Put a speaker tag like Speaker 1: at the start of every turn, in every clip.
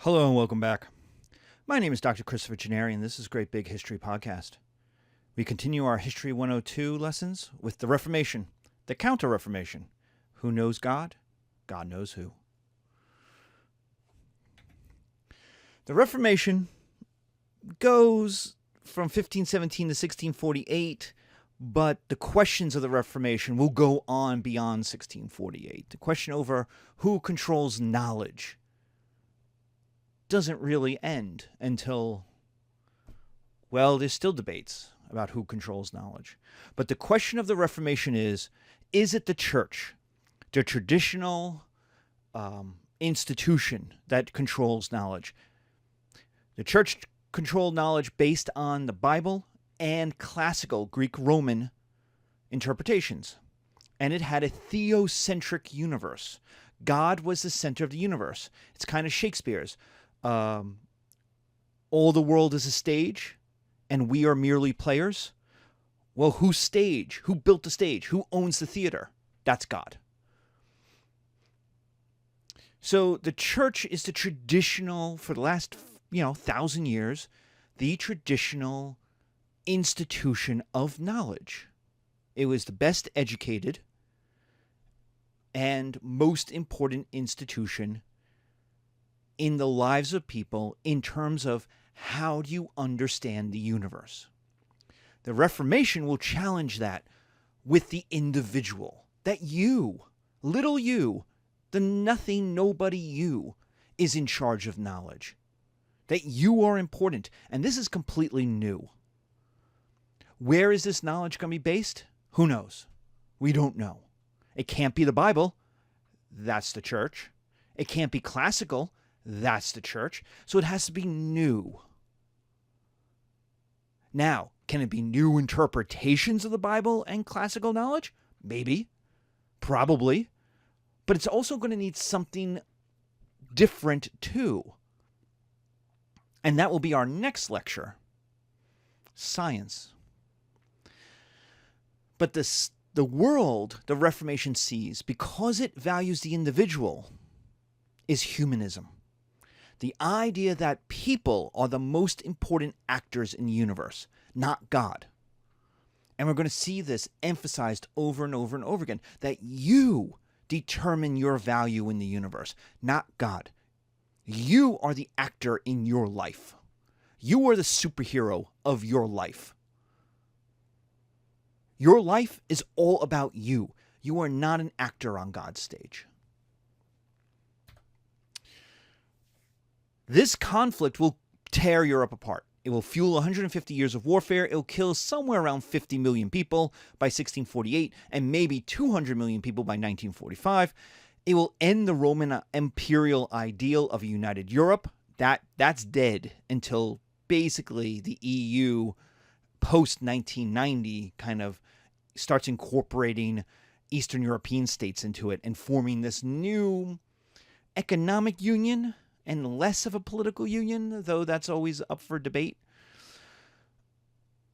Speaker 1: Hello and welcome back. My name is Dr. Christopher Gennari, and this is Great Big History Podcast. We continue our History 102 lessons with the Reformation, the Counter-Reformation. Who knows God? God knows who. The Reformation goes from 1517 to 1648, but the questions of the Reformation will go on beyond 1648. The question over who controls knowledge doesn't really end until, well, there's still debates about who controls knowledge. But the question of the Reformation is it the church, the traditional institution that controls knowledge? The church controlled knowledge based on the Bible and classical Greek-Roman interpretations. And it had a theocentric universe. God was the center of the universe. It's kind of Shakespeare's. All the world is a stage, and we are merely players. Well, whose stage? Who built the stage? Who owns the theater? That's God. So the church is the traditional, for the last 1,000 years, the traditional institution of knowledge. It was the best educated and most important institution in the lives of people in terms of how do you understand the universe. The Reformation will challenge that with the individual, that you, little you, the nothing, nobody you, is in charge of knowledge, that you are important, and this is completely new. Where is this knowledge going to be based? Who knows? We don't know. It can't be the Bible. That's the church. It can't be classical. That's the church. So it has to be new. Now, can it be new interpretations of the Bible and classical knowledge? Maybe. Probably. But it's also going to need something different too. And that will be our next lecture. Science. But the world the Reformation sees, because it values the individual, is humanism. The idea that people are the most important actors in the universe, not God. And we're going to see this emphasized over and over and over again, that you determine your value in the universe, not God. You are the actor in your life. You are the superhero of your life. Your life is all about you. You are not an actor on God's stage. This conflict will tear Europe apart. It will fuel 150 years of warfare. It will kill somewhere around 50 million people by 1648 and maybe 200 million people by 1945. It will end the Roman imperial ideal of a united Europe. That's dead until basically the EU post-1990 kind of starts incorporating Eastern European states into it and forming this new economic union and less of a political union, though that's always up for debate.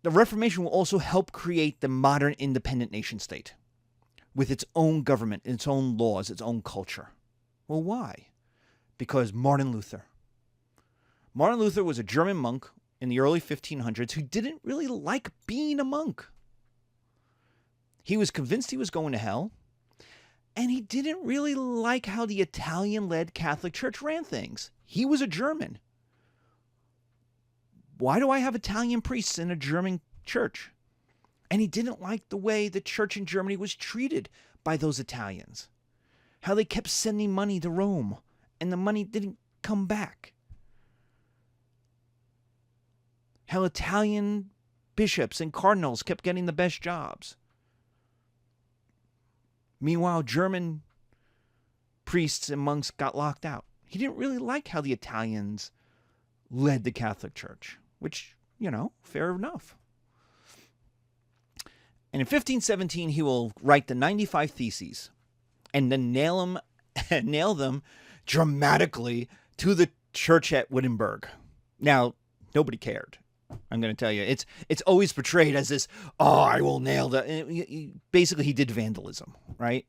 Speaker 1: The Reformation will also help create the modern independent nation state with its own government, its own laws, its own culture. Well, why? Because Martin Luther was a German monk in the early 1500s who didn't really like being a monk. He was convinced he was going to hell. And he didn't really like how the Italian-led Catholic Church ran things. He was a German. Why do I have Italian priests in a German church? And he didn't like the way the church in Germany was treated by those Italians. How they kept sending money to Rome, and the money didn't come back. How Italian bishops and cardinals kept getting the best jobs. Meanwhile, German priests and monks got locked out. He didn't really like how the Italians led the Catholic Church, which, fair enough. And in 1517, he will write the 95 Theses and then nail them dramatically to the church at Wittenberg. Now, nobody cared. I'm going to tell you, it's always portrayed as this, I will nail the... Basically, he did vandalism, right?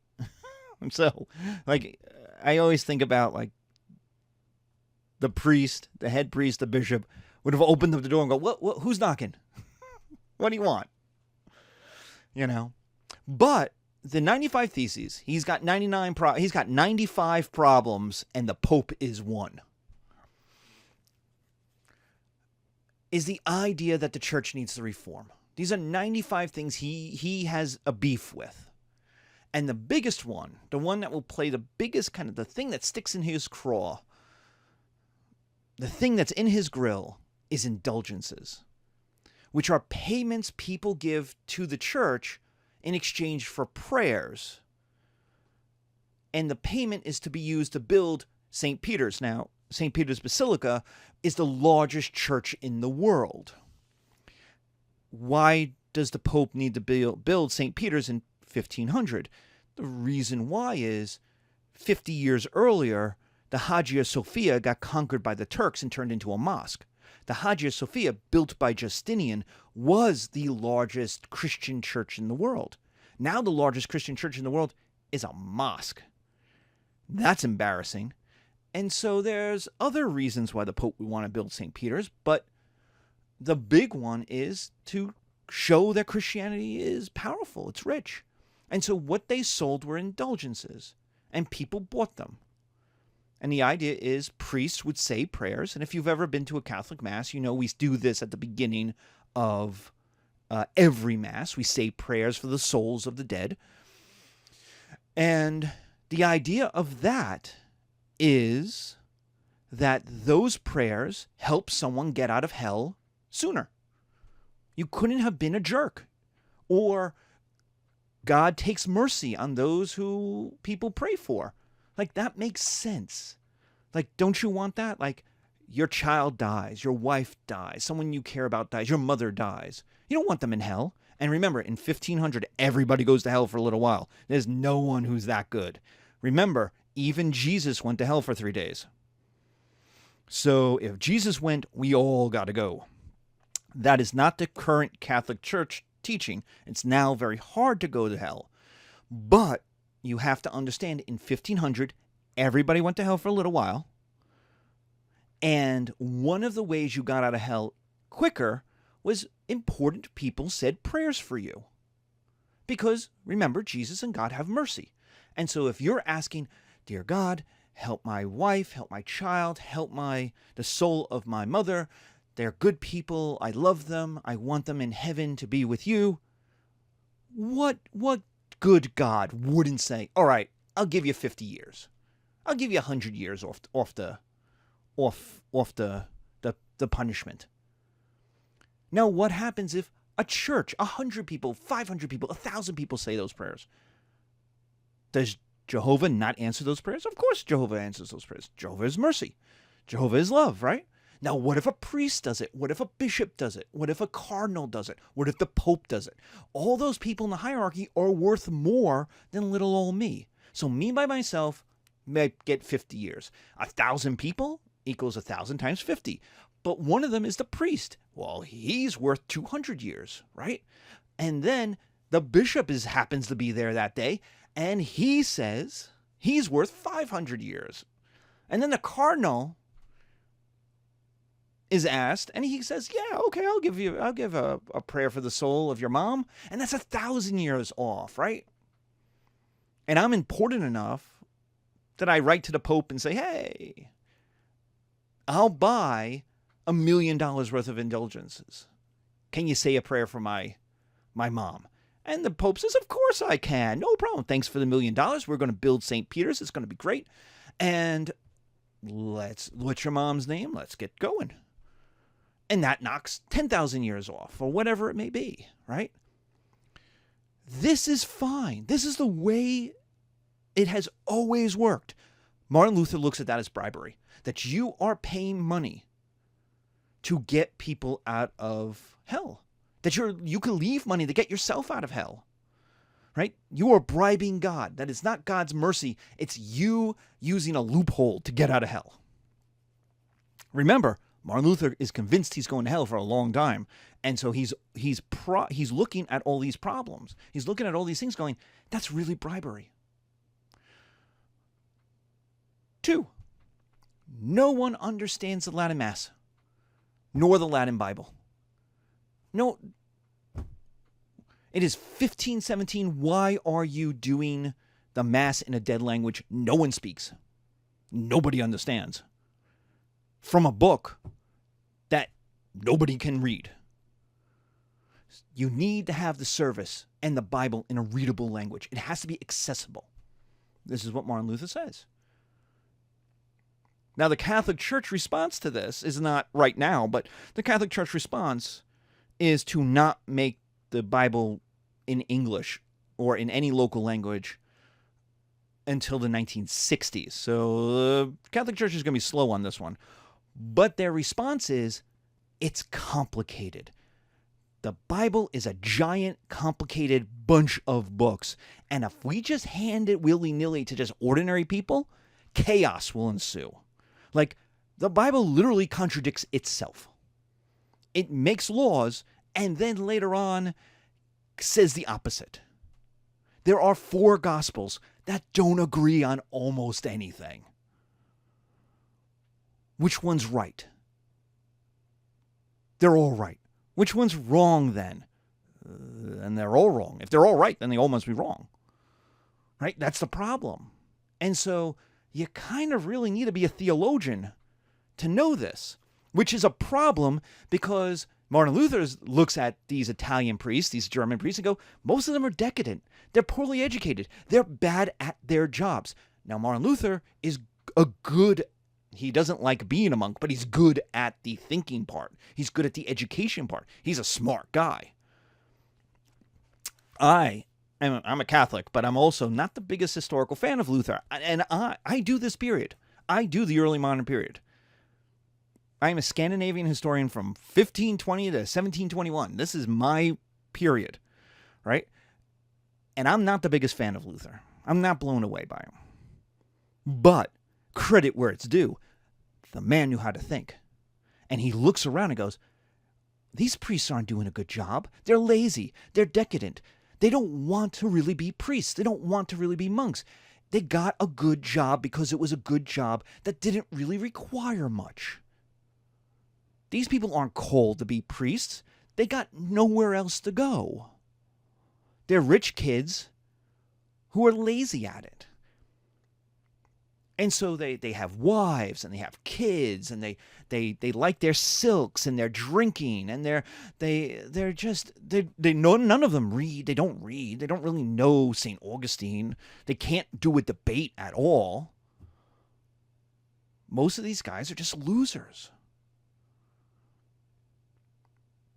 Speaker 1: So, I always think about, the priest, the head priest, the bishop, would have opened up the door and go, what who's knocking? What do you want? You know? But the 95 Theses, he's got 95 problems, and the Pope is one. Is the idea that the church needs to reform. These are 95 things he has a beef with. And the biggest one, the one that will play the biggest kind of the thing that sticks in his craw, the thing that's in his grill, is indulgences, which are payments people give to the church in exchange for prayers. And the payment is to be used to build St. Peter's. Now, St. Peter's Basilica is the largest church in the world. Why does the Pope need to build St. Peter's in 1500? The reason why is 50 years earlier, the Hagia Sophia got conquered by the Turks and turned into a mosque. The Hagia Sophia, built by Justinian, was the largest Christian church in the world. Now the largest Christian church in the world is a mosque. That's embarrassing. And so there's other reasons why the Pope would want to build St. Peter's, but the big one is to show that Christianity is powerful, it's rich. And so what they sold were indulgences, and people bought them. And the idea is priests would say prayers, and if you've ever been to a Catholic Mass, you know we do this at the beginning of every Mass. We say prayers for the souls of the dead. And the idea of that is that those prayers help someone get out of hell sooner. You couldn't have been a jerk. Or God takes mercy on those who people pray for. Like, that makes sense. Like, don't you want that? Like, your child dies, your wife dies, someone you care about dies, your mother dies. You don't want them in hell. And remember, in 1500, everybody goes to hell for a little while. There's no one who's that good. Remember, even Jesus went to hell for 3 days. So if Jesus went, we all got to go. That is not the current Catholic Church teaching. It's now very hard to go to hell. But you have to understand, in 1500, everybody went to hell for a little while. And one of the ways you got out of hell quicker was important people said prayers for you. Because, remember, Jesus and God have mercy. And so if you're asking, dear God, help my wife, help my child, help the soul of my mother, they're good people, I love them, I want them in heaven to be with you. What good God wouldn't say, all right, I'll give you 50 years. I'll give you 100 years off the punishment. Now, what happens if a church, 100 people, 500 people, 1,000 people say those prayers? Does Jehovah not answer those prayers? Of course Jehovah answers those prayers. Jehovah is mercy. Jehovah is love, right? Now, what if a priest does it? What if a bishop does it? What if a cardinal does it? What if the Pope does it? All those people in the hierarchy are worth more than little old me. So me by myself may get 50 years. 1,000 people equals 1,000 times 50. But one of them is the priest. Well, he's worth 200 years, right? And then the bishop happens to be there that day, and he says he's worth 500 years. And then the cardinal is asked, and he says, yeah, okay, I'll give a prayer for the soul of your mom. And that's 1,000 years off, right? And I'm important enough that I write to the Pope and say, hey, I'll buy $1 million worth of indulgences. Can you say a prayer for my mom? And the Pope says, of course I can. No problem. Thanks for the $1 million. We're going to build St. Peter's. It's going to be great. And what's your mom's name? Let's get going. And that knocks 10,000 years off, or whatever it may be, right? This is fine. This is the way it has always worked. Martin Luther looks at that as bribery, that you are paying money to get people out of hell, that you can leave money to get yourself out of hell, right? You are bribing God. That is not God's mercy. It's you using a loophole to get out of hell. Remember, Martin Luther is convinced he's going to hell for a long time. And so he's looking at all these problems. He's looking at all these things going, that's really bribery. 2, No one understands the Latin Mass, nor the Latin Bible. No, it is 1517. Why are you doing the Mass in a dead language no one speaks? Nobody understands. From a book that nobody can read. You need to have the service and the Bible in a readable language. It has to be accessible. This is what Martin Luther says. Now, the Catholic Church response to this is not right now, but the Catholic Church response is to not make the Bible in English or in any local language until the 1960s. So the Catholic Church is going to be slow on this one. But their response is, it's complicated. The Bible is a giant, complicated bunch of books. And if we just hand it willy-nilly to just ordinary people, chaos will ensue. Like, the Bible literally contradicts itself. It makes laws and then later on says the opposite. There are 4 Gospels that don't agree on almost anything. Which one's right? They're all right. Which one's wrong then? And they're all wrong. If they're all right, then they all must be wrong. Right? That's the problem. And so you kind of really need to be a theologian to know this, which is a problem because Martin Luther looks at these Italian priests, these German priests, and go, most of them are decadent. They're poorly educated. They're bad at their jobs. Now, Martin Luther is he doesn't like being a monk, but he's good at the thinking part. He's good at the education part. He's a smart guy. I'm a Catholic, but I'm also not the biggest historical fan of Luther. And I do this period. I do the early modern period. I am a Scandinavian historian from 1520 to 1721. This is my period, right? And I'm not the biggest fan of Luther. I'm not blown away by him. But credit where it's due. The man knew how to think. And he looks around and goes, these priests aren't doing a good job. They're lazy. They're decadent. They don't want to really be priests. They don't want to really be monks. They got a good job because it was a good job that didn't really require much. These people aren't called to be priests. They got nowhere else to go. They're rich kids who are lazy at it. And so they have wives and they have kids and they like their silks and they're drinking and they're just know none of them read. They don't read. They don't really know St. Augustine. They can't do a debate at all. Most of these guys are just losers.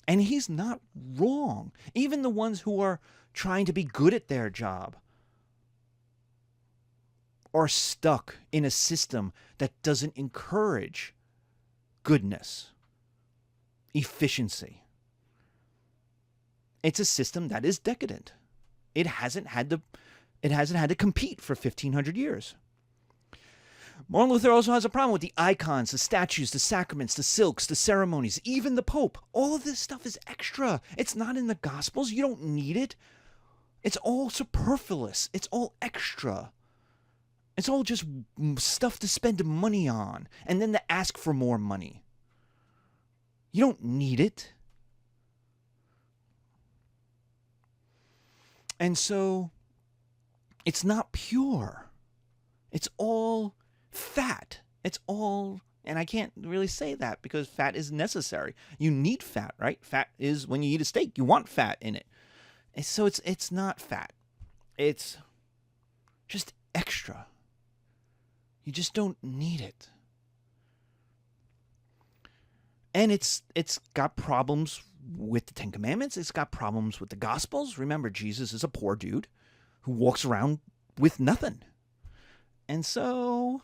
Speaker 1: And he's not wrong. Even the ones who are trying to be good at their job are stuck in a system that doesn't encourage goodness, efficiency. It's a system that is decadent. It hasn't had to compete for 1,500 years. Martin Luther also has a problem with the icons, the statues, the sacraments, the silks, the ceremonies, even the Pope. All of this stuff is extra. It's not in the Gospels. You don't need it. It's all superfluous. It's all extra. It's all just stuff to spend money on and then to ask for more money. You don't need it. And so it's not pure. It's all fat. It's all, and I can't really say that because fat is necessary. You need fat, right? Fat is when you eat a steak, you want fat in it. And so it's not fat. It's just extra. You just don't need it. And it's got problems with the Ten Commandments. It's got problems with the Gospels. Remember, Jesus is a poor dude who walks around with nothing. And so,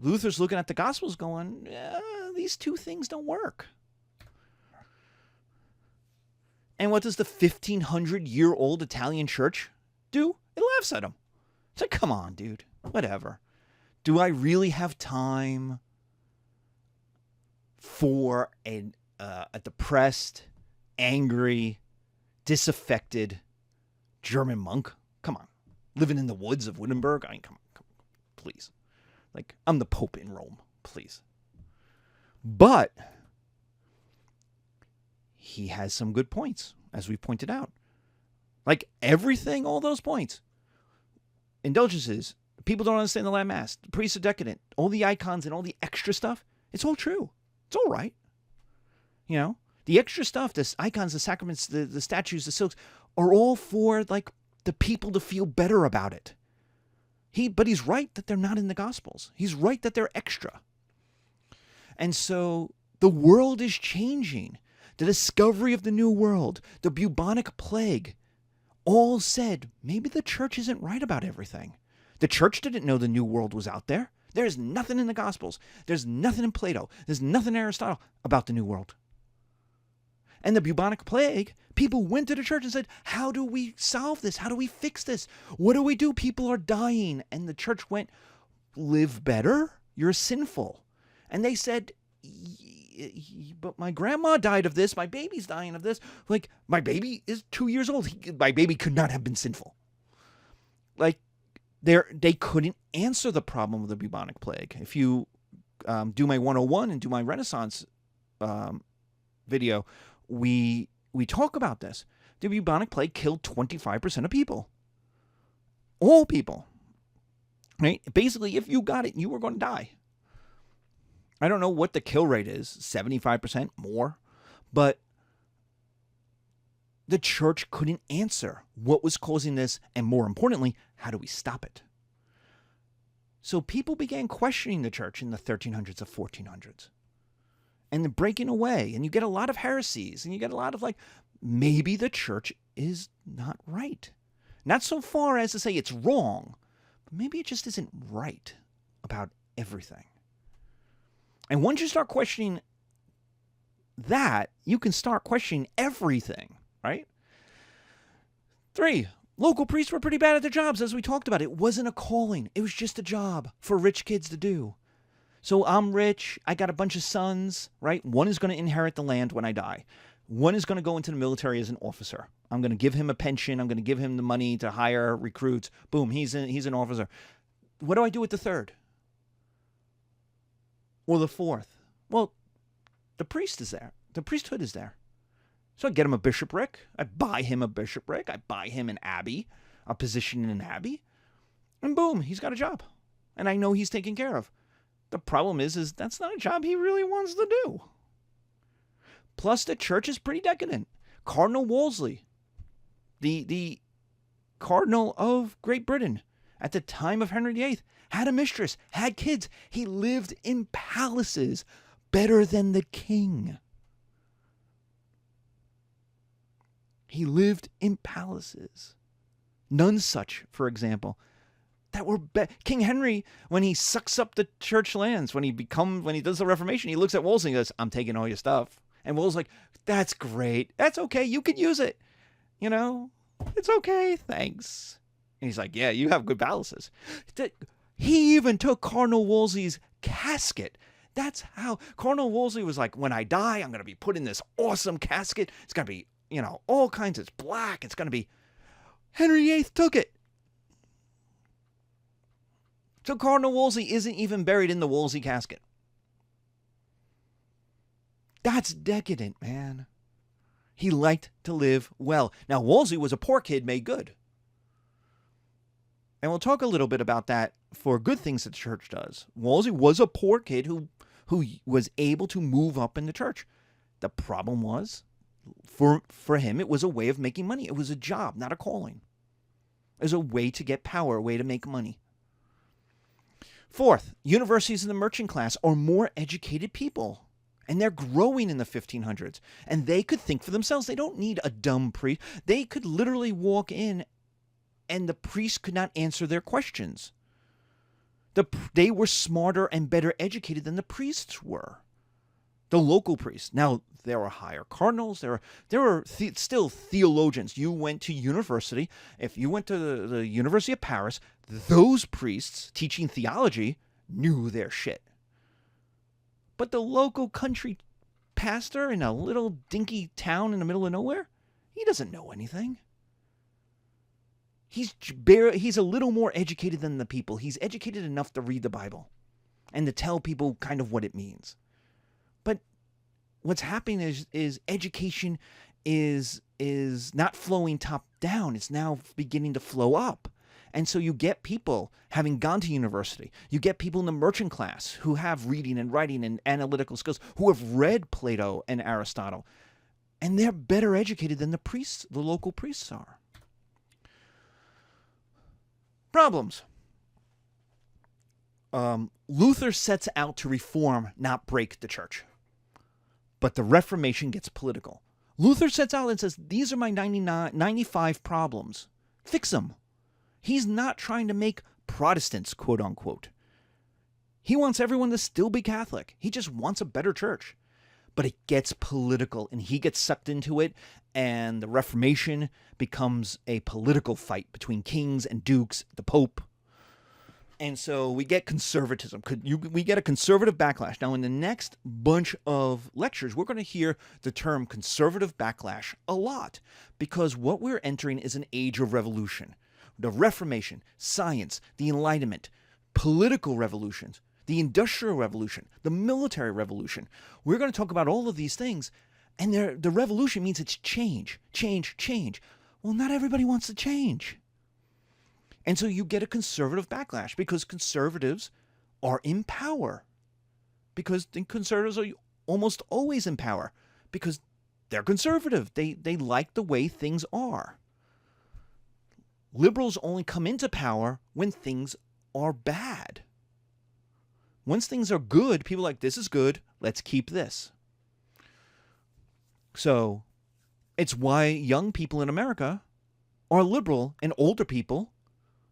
Speaker 1: Luther's looking at the Gospels going, these two things don't work. And what does the 1,500-year-old Italian church do? It laughs at him. It's like, come on, dude. Whatever. Do I really have time for a depressed, angry, disaffected German monk? Come on. Living in the woods of Wittenberg? I mean, come on, please. Like, I'm the Pope in Rome, please. But he has some good points, as we pointed out. Like everything, all those points. Indulgences, people don't understand the Latin Mass, the priests are decadent, all the icons and all the extra stuff, it's all true. It's all right. You know, the extra stuff, the icons, the sacraments, the statues, the silks, are all for like the people to feel better about it. But he's right that they're not in the Gospels. He's right that they're extra. And so the world is changing. The discovery of the New World, the bubonic plague, all said maybe the church isn't right about everything. The church didn't know the New World was out there. There's nothing in the Gospels. There's nothing in Plato. There's nothing in Aristotle about the New World. And the bubonic plague, people went to the church and said, how do we solve this? How do we fix this? What do we do? People are dying. And the church went, live better? You're sinful. And they said, but my grandma died of this. My baby's dying of this. Like, my baby is 2 years old. My baby could not have been sinful. Like, they couldn't answer the problem of the bubonic plague. If you do my 101 and do my Renaissance video, we talk about this. The bubonic plague killed 25% of people. All people. Right? Basically, if you got it, you were going to die. I don't know what the kill rate is, 75% more, but the church couldn't answer what was causing this, and more importantly, how do we stop it? So people began questioning the church in the 1300s or 1400s, and then breaking away, and you get a lot of heresies, and you get a lot of like, maybe the church is not right. Not so far as to say it's wrong, but maybe it just isn't right about everything. And once you start questioning that, you can start questioning everything, right? 3, local priests were pretty bad at their jobs, as we talked about. It wasn't a calling. It was just a job for rich kids to do. So I'm rich. I got a bunch of sons, right? One is going to inherit the land when I die. One is going to go into the military as an officer. I'm going to give him a pension. I'm going to give him the money to hire recruits. Boom, he's an officer. What do I do with the third? Or the fourth? Well, the priest is there. The priesthood is there. So I get him a bishopric. I buy him a bishopric. I buy him an abbey, a position in an abbey. And boom, he's got a job. And I know he's taken care of. The problem is that's not a job he really wants to do. Plus, the church is pretty decadent. Cardinal Wolsey, the Cardinal of Great Britain, at the time of Henry VIII, had a mistress, had kids. He lived in palaces better than the king. He lived in palaces. None such, for example, that were King Henry, when he sucks up the church lands, when he does the Reformation, he looks at Wolsey and goes, I'm taking all your stuff. And Wolsey's like, that's great. That's okay. You can use it. You know, it's okay. Thanks. And he's like, yeah, you have good palaces. He even took Cardinal Wolsey's casket. That's how Cardinal Wolsey was like, when I die, I'm going to be put in this awesome casket. It's going to be, you know, all kinds. It's black. It's going to be. Henry VIII took it. So Cardinal Wolsey isn't even buried in the Wolsey casket. That's decadent, man. He liked to live well. Now, Wolsey was a poor kid made good. And we'll talk a little bit about that for good things that the church does. Wolsey was a poor kid who was able to move up in the church. The problem was, for him, it was a way of making money. It was a job, not a calling. It was a way to get power, a way to make money. 4th, universities in the merchant class are more educated people. And they're growing in the 1500s. And they could think for themselves. They don't need a dumb priest. They could literally walk in and the priest could not answer their questions. They were smarter and better educated than the priests were. The local priests. Now, there were higher cardinals. There were still theologians. You went to university. If you went to the University of Paris, those priests teaching theology knew their shit. But the local country pastor in a little dinky town in the middle of nowhere, he doesn't know anything. He's a little more educated than the people. He's educated enough to read the Bible. and to tell people kind of what it means. But what's happening is education is not flowing top down. It's now beginning to flow up. And so you get people having gone to university. You get people in the merchant class who have reading and writing and analytical skills, who have read Plato and Aristotle. And they're better educated than the priests, the local priests are. Problems. Luther sets out to reform, not break the church. But the Reformation gets political. Luther sets out and says, these are my 95 problems. Fix them. He's not trying to make Protestants, quote unquote. He wants everyone to still be Catholic. He just wants a better church. But it gets political, and he gets sucked into it, and the Reformation becomes a political fight between kings and dukes, the Pope. And so we get conservatism. We get a conservative backlash. Now, in the next bunch of lectures, we're going to hear the term conservative backlash a lot, because what we're entering is an age of revolution. The Reformation, science, the Enlightenment, political revolutions, the Industrial Revolution, the Military Revolution. We're going to talk about all of these things, and the revolution means it's change, change, change. Well, not everybody wants to change. And so you get a conservative backlash because conservatives are in power. Because the conservatives are almost always in power because they're conservative. They like the way things are. Liberals only come into power when things are bad. Once things are good, people are like, this is good, let's keep this. So it's why young people in America are liberal and older people,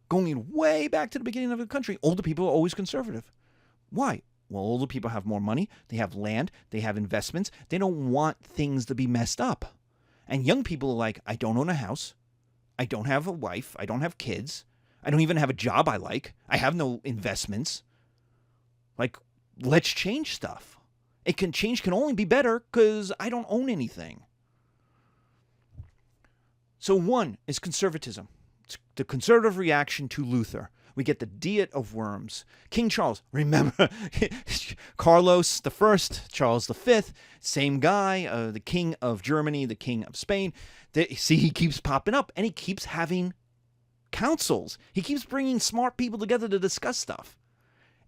Speaker 1: going way back to the beginning of the country, older people are always conservative. Why? Well, older people have more money, they have land, they have investments, they don't want things to be messed up. And young people are like, I don't own a house, I don't have a wife, I don't have kids, I don't even have a job I like, I have no investments. Like, let's change stuff. Change can only be better because I don't own anything. So one is conservatism. It's the conservative reaction to Luther. We get the Diet of Worms. King Charles, remember, Carlos I, Charles V, same guy, the king of Germany, the king of Spain. See, he keeps popping up, and he keeps having councils. He keeps bringing smart people together to discuss stuff.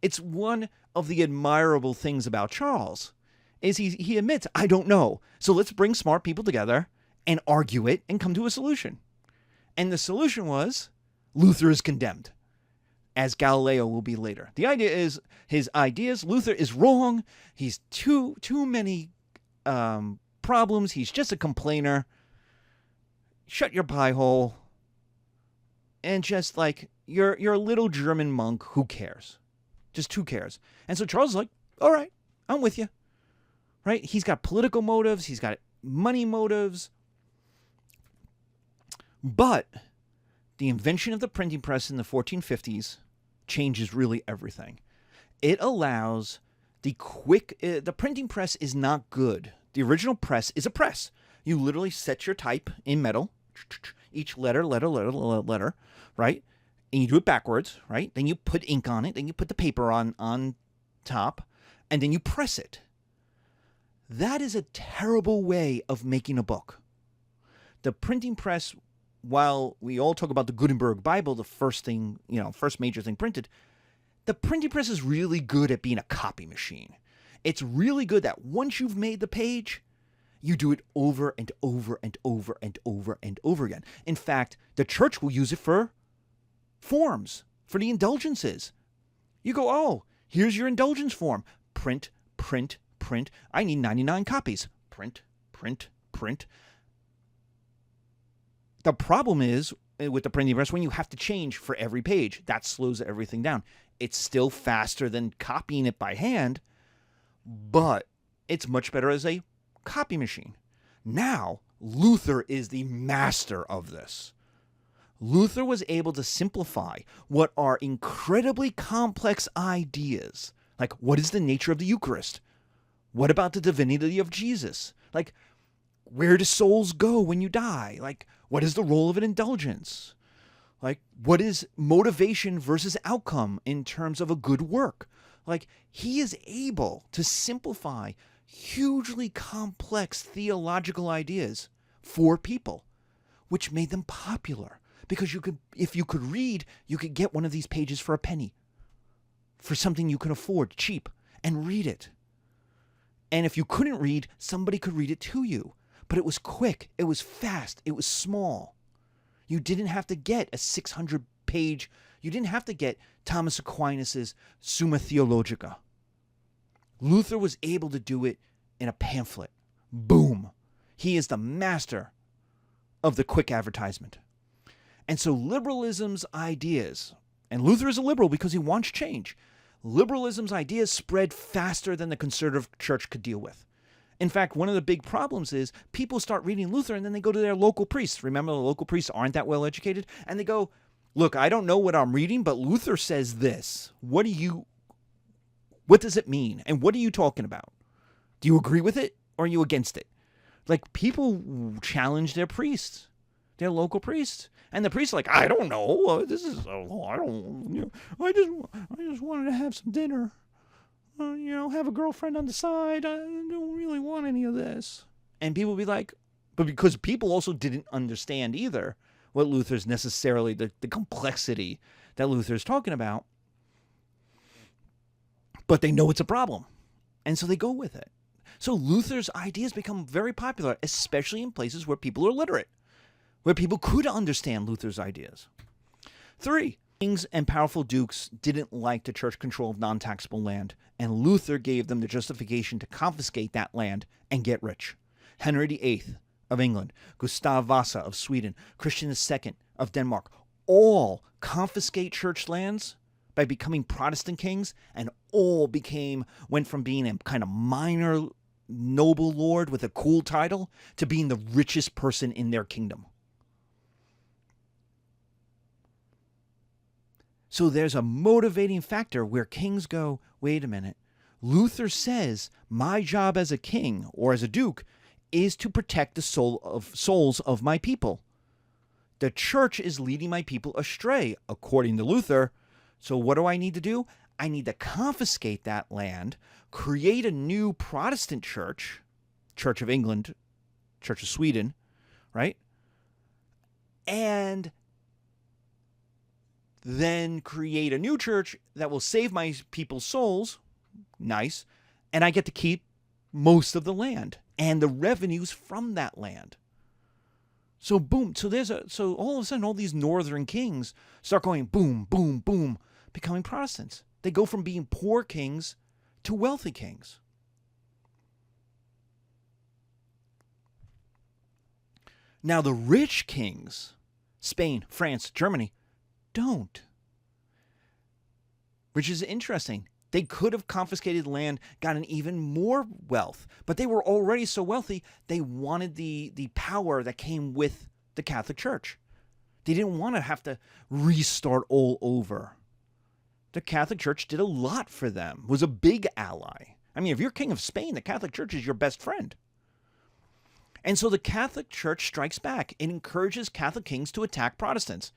Speaker 1: It's one of the admirable things about Charles, is he admits, I don't know. So let's bring smart people together and argue it and come to a solution. And the solution was, Luther is condemned, as Galileo will be later. The idea is, his ideas, Luther is wrong. He's too many problems. He's just a complainer. Shut your pie hole. And just like, you're a little German monk, who cares? Just who cares? And so Charles is like, all right, I'm with you. Right? He's got political motives. He's got money motives. But the invention of the printing press in the 1450s changes really everything. It allows the printing press is not good. The original press is a press. You literally set your type in metal, each letter, right? And you do it backwards, right? Then you put ink on it. Then you put the paper on top. And then you press it. That is a terrible way of making a book. The printing press, while we all talk about the Gutenberg Bible, the first major thing printed, the printing press is really good at being a copy machine. It's really good that once you've made the page, you do it over and over and over and over and over again. In fact, the church will use it for forms, for the indulgences. You go, oh, here's your indulgence form. Print, print, print. I need 99 copies. Print, print, print. The problem is, with the printing press, when you have to change for every page, that slows everything down. It's still faster than copying it by hand, but it's much better as a copy machine. Now, Luther is the master of this. Luther was able to simplify what are incredibly complex ideas. Like, what is the nature of the Eucharist? What about the divinity of Jesus? Like, where do souls go when you die? Like, what is the role of an indulgence? Like, what is motivation versus outcome in terms of a good work? Like, he is able to simplify hugely complex theological ideas for people, which made them popular. Because if you could read, you could get one of these pages for a penny, for something you could afford, cheap, and read it. And if you couldn't read, somebody could read it to you. But it was quick, it was fast, it was small. You didn't have to get a 600-page, you didn't have to get Thomas Aquinas' Summa Theologica. Luther was able to do it in a pamphlet. Boom. He is the master of the quick advertisement. And so liberalism's ideas, and Luther is a liberal because he wants change, liberalism's ideas spread faster than the conservative church could deal with. In fact, one of the big problems is people start reading Luther and then they go to their local priests. Remember, the local priests aren't that well educated. And they go, look, I don't know what I'm reading, but Luther says this. What does it mean? And what are you talking about? Do you agree with it or are you against it? Like, people challenge their priests, their local priests. And the priest's like, I don't know. This is, I just wanted to have some dinner. Have a girlfriend on the side. I don't really want any of this. And people be like, but because people also didn't understand either what Luther's necessarily, the complexity that Luther's talking about, but they know it's a problem. And so they go with it. So Luther's ideas become very popular, especially in places where people are literate, where people could understand Luther's ideas. 3, kings and powerful dukes didn't like the church control of non-taxable land, and Luther gave them the justification to confiscate that land and get rich. Henry VIII of England, Gustav Vasa of Sweden, Christian II of Denmark, all confiscate church lands by becoming Protestant kings, and all went from being a kind of minor noble lord with a cool title to being the richest person in their kingdom. So there's a motivating factor where kings go, wait a minute, Luther says my job as a king or as a duke is to protect the souls of my people. The church is leading my people astray, according to Luther. So what do I need to do? I need to confiscate that land, create a new Protestant church, Church of England, Church of Sweden, right? And then create a new church that will save my people's souls. Nice. And I get to keep most of the land and the revenues from that land. So boom. So all of a sudden, all these northern kings start going boom, boom, boom, becoming Protestants. They go from being poor kings to wealthy kings. Now the rich kings, Spain, France, Germany, don't. Which is interesting. They could have confiscated land, gotten even more wealth, but they were already so wealthy, they wanted the power that came with the Catholic Church. They didn't want to have to restart all over. The Catholic Church did a lot for them, was a big ally. I mean, if you're king of Spain, the Catholic Church is your best friend. And so the Catholic Church strikes back. It encourages Catholic kings to attack Protestants.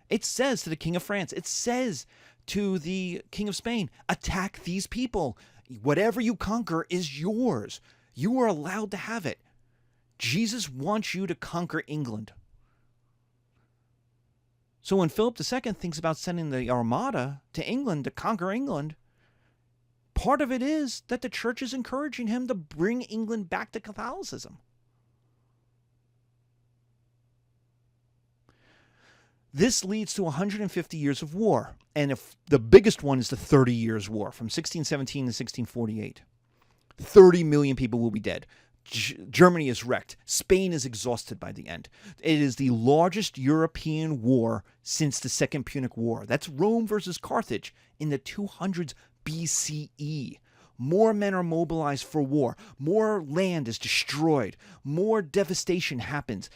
Speaker 1: It says to the King of France, it says to the King of Spain, attack these people. Whatever you conquer is yours. You are allowed to have it. Jesus wants you to conquer England. So when Philip II thinks about sending the Armada to England to conquer England, part of it is that the church is encouraging him to bring England back to Catholicism. This leads to 150 years of war, and the biggest one is the 30 Years' War, from 1617 to 1648. 30 million people will be dead. Germany is wrecked. Spain is exhausted by the end. It is the largest European war since the Second Punic War. That's Rome versus Carthage in the 200s BCE. More men are mobilized for war. More land is destroyed. More devastation happens.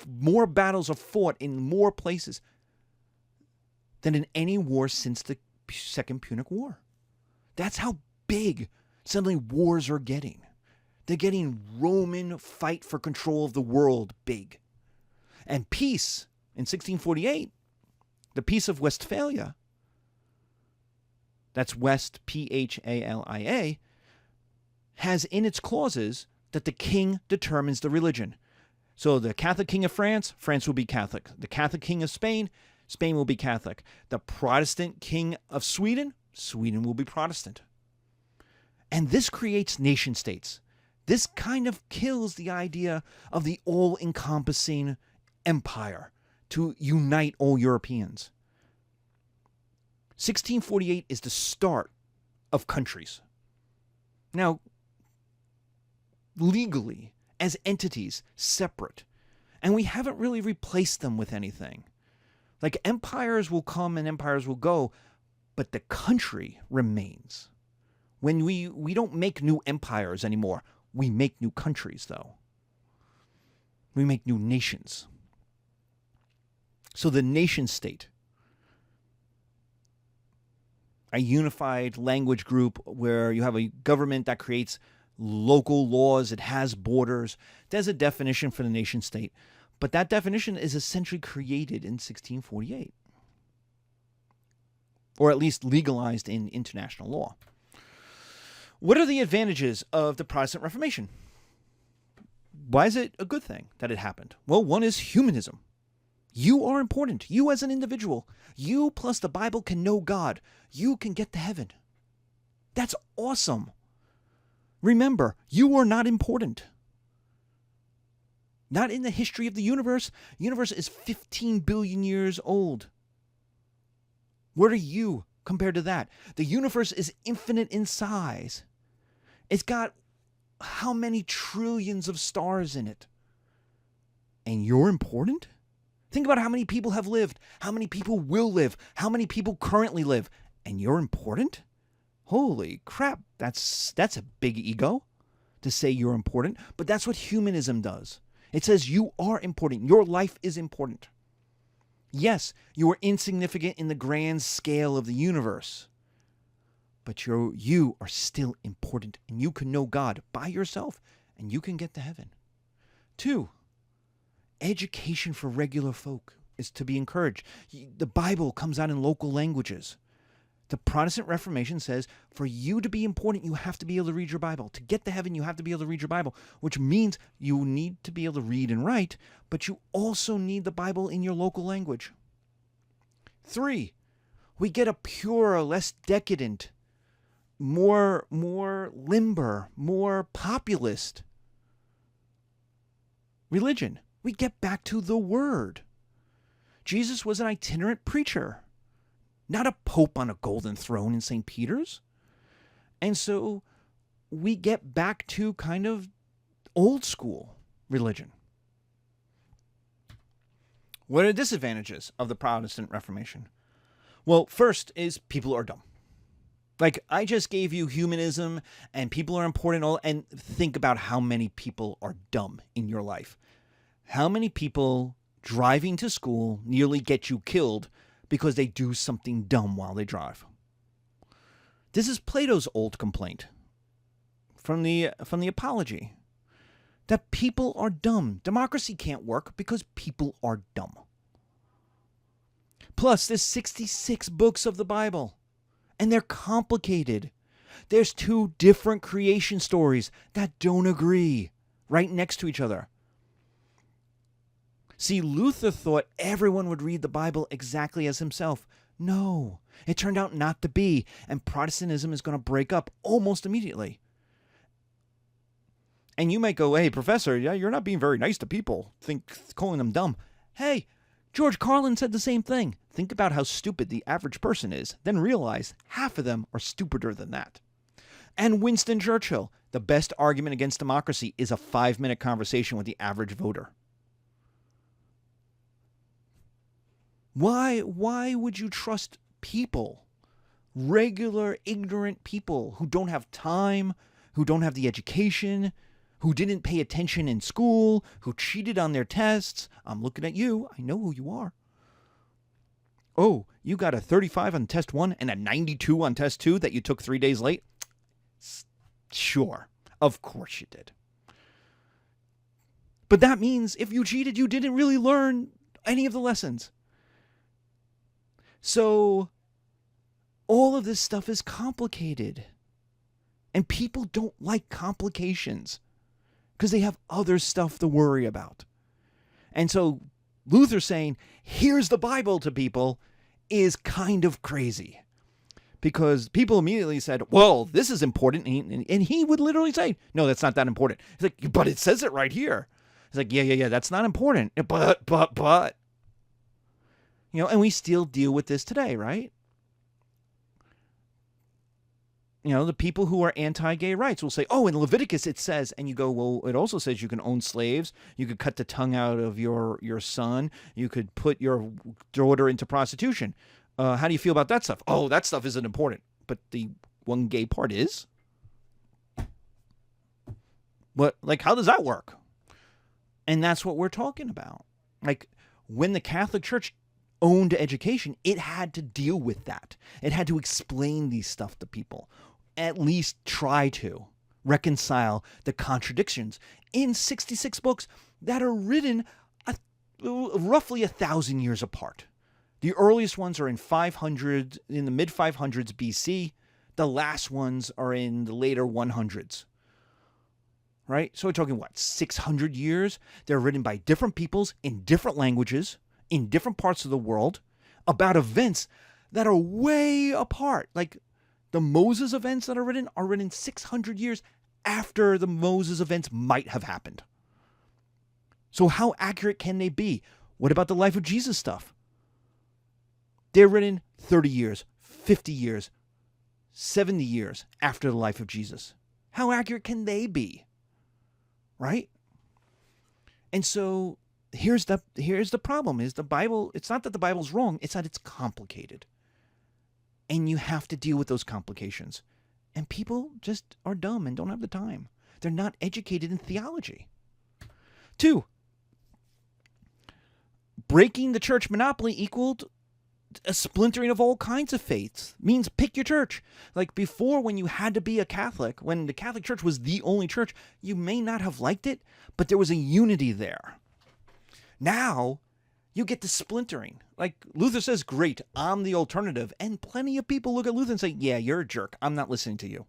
Speaker 1: More battles are fought in more places than in any war since the Second Punic War. That's how big suddenly wars are getting. They're getting Roman fight for control of the world big. And peace in 1648, the Peace of Westphalia, that's West, Phalia, has in its clauses that the king determines the religion. So the Catholic king of France, France will be Catholic. The Catholic king of Spain, Spain will be Catholic. The Protestant king of Sweden, Sweden will be Protestant. And this creates nation states. This kind of kills the idea of the all-encompassing empire to unite all Europeans. 1648 is the start of countries. Now, legally, as entities, separate. And we haven't really replaced them with anything. Like, empires will come and empires will go, but the country remains. When we don't make new empires anymore, we make new countries, though. We make new nations. So the nation state, a unified language group where you have a government that creates local laws, it has borders. There's a definition for the nation state, but that definition is essentially created in 1648, or at least legalized in international law. What are the advantages of the Protestant Reformation? Why is it a good thing that it happened? Well, one is humanism. You are important. You as an individual. You plus the Bible can know God. You can get to heaven. That's awesome. Remember, you are not important. Not in the history of the universe. The universe is 15 billion years old. What are you compared to that? The universe is infinite in size. It's got how many trillions of stars in it? And you're important? Think about how many people have lived, how many people will live, how many people currently live, and you're important? Holy crap, that's a big ego to say you're important, but that's what humanism does. It says you are important. Your life is important. Yes, you are insignificant in the grand scale of the universe, but you are still important, and you can know God by yourself, and you can get to heaven. 2, education for regular folk is to be encouraged. The Bible comes out in local languages. The Protestant Reformation says for you to be important, you have to be able to read your Bible. To get to heaven, you have to be able to read your Bible, which means you need to be able to read and write, but you also need the Bible in your local language. 3, we get a purer, less decadent, more limber, more populist religion. We get back to the Word. Jesus was an itinerant preacher, not a pope on a golden throne in St. Peter's. And so we get back to kind of old school religion. What are the disadvantages of the Protestant Reformation? Well, first is people are dumb. Like, I just gave you humanism and people are important, and think about how many people are dumb in your life. How many people driving to school nearly get you killed because they do something dumb while they drive? This is Plato's old complaint from the Apology, that people are dumb. Democracy can't work because people are dumb. Plus, there's 66 books of the Bible, and they're complicated. There's 2 different creation stories that don't agree right next to each other. See, Luther thought everyone would read the Bible exactly as himself. No, it turned out not to be, and Protestantism is going to break up almost immediately. And you might go, hey, Professor, yeah, you're not being very nice to people, calling them dumb. Hey, George Carlin said the same thing. Think about how stupid the average person is, then realize half of them are stupider than that. And Winston Churchill, the best argument against democracy is a 5-minute conversation with the average voter. Why would you trust people, regular, ignorant people who don't have time, who don't have the education, who didn't pay attention in school, who cheated on their tests? I'm looking at you. I know who you are. Oh, you got a 35 on test 1 and a 92 on test 2 that you took 3 days late? Sure, of course you did. But that means if you cheated, you didn't really learn any of the lessons. So all of this stuff is complicated. And people don't like complications because they have other stuff to worry about. And so Luther saying, here's the Bible to people is kind of crazy. Because people immediately said, well, this is important. And he would literally say, no, that's not that important. He's like, but it says it right here. He's like, yeah, that's not important. But. You know, and we still deal with this today, right? You know, the people who are anti-gay rights will say, oh, in Leviticus it says, and you go, well, it also says you can own slaves, you could cut the tongue out of your son, you could put your daughter into prostitution. How do you feel about that stuff? Oh, that stuff isn't important. But the one gay part is? What, like, how does that work? And that's what we're talking about. Like, when the Catholic Church owned education, it had to deal with that. It had to explain these stuff to people. At least try to reconcile the contradictions in 66 books that are written roughly 1,000 years apart. The earliest ones are in the mid 500s BC. The last ones are in the later 100s. Right? So we're talking, 600 years? They're written by different peoples in different languages, in different parts of the world, about events that are way apart. Like, the Moses events that are written 600 years after the Moses events might have happened. So how accurate can they be? What about the life of Jesus stuff? They're written 30 years, 50 years, 70 years after the life of Jesus. How accurate can they be? Right? And so here's the problem is the Bible, it's not that the Bible's wrong, it's that it's complicated. And you have to deal with those complications. And people just are dumb and don't have the time. They're not educated in theology. 2, breaking the church monopoly equaled a splintering of all kinds of faiths. Means pick your church. Like before, when you had to be a Catholic, when the Catholic Church was the only church, you may not have liked it, but there was a unity there. Now, you get the splintering. Like Luther says, great, I'm the alternative. And plenty of people look at Luther and say, yeah, you're a jerk. I'm not listening to you.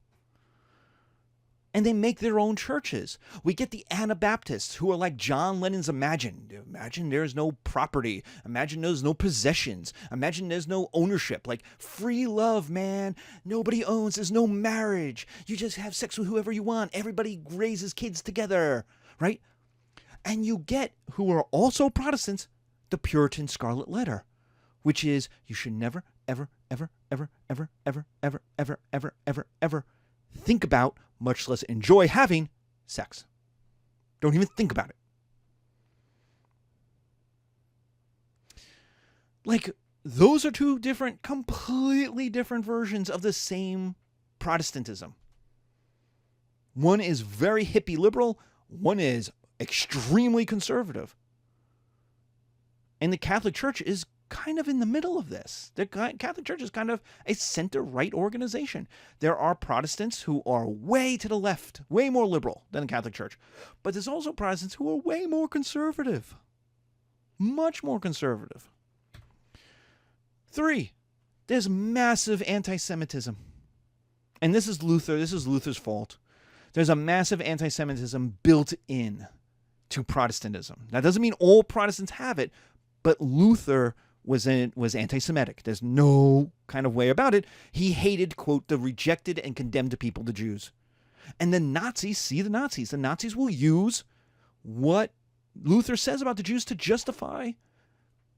Speaker 1: And they make their own churches. We get the Anabaptists who are like John Lennon's Imagine. Imagine there's no property. Imagine there's no possessions. Imagine there's no ownership. Like free love, man. Nobody owns. There's no marriage. You just have sex with whoever you want. Everybody raises kids together, right? And you get, who are also Protestants, the Puritan Scarlet Letter, which is you should never, ever, ever, ever, ever, ever, ever, ever, ever, ever, ever think about, much less enjoy having sex. Don't even think about it. Like, those are two different, completely different versions of the same Protestantism. One is very hippie liberal, one is extremely conservative. And the Catholic Church is kind of in the middle of this. The Catholic Church is kind of a center-right organization. There are Protestants who are way to the left, way more liberal than the Catholic Church. But there's also Protestants who are way more conservative. Much more conservative. 3, there's massive anti-Semitism. And this is Luther's fault. There's a massive anti-Semitism built in to Protestantism. That doesn't mean all Protestants have it, but Luther was anti-Semitic. There's no kind of way about it. He hated, quote, the rejected and condemned people, the Jews. And the Nazis see the Nazis. The Nazis will use what Luther says about the Jews to justify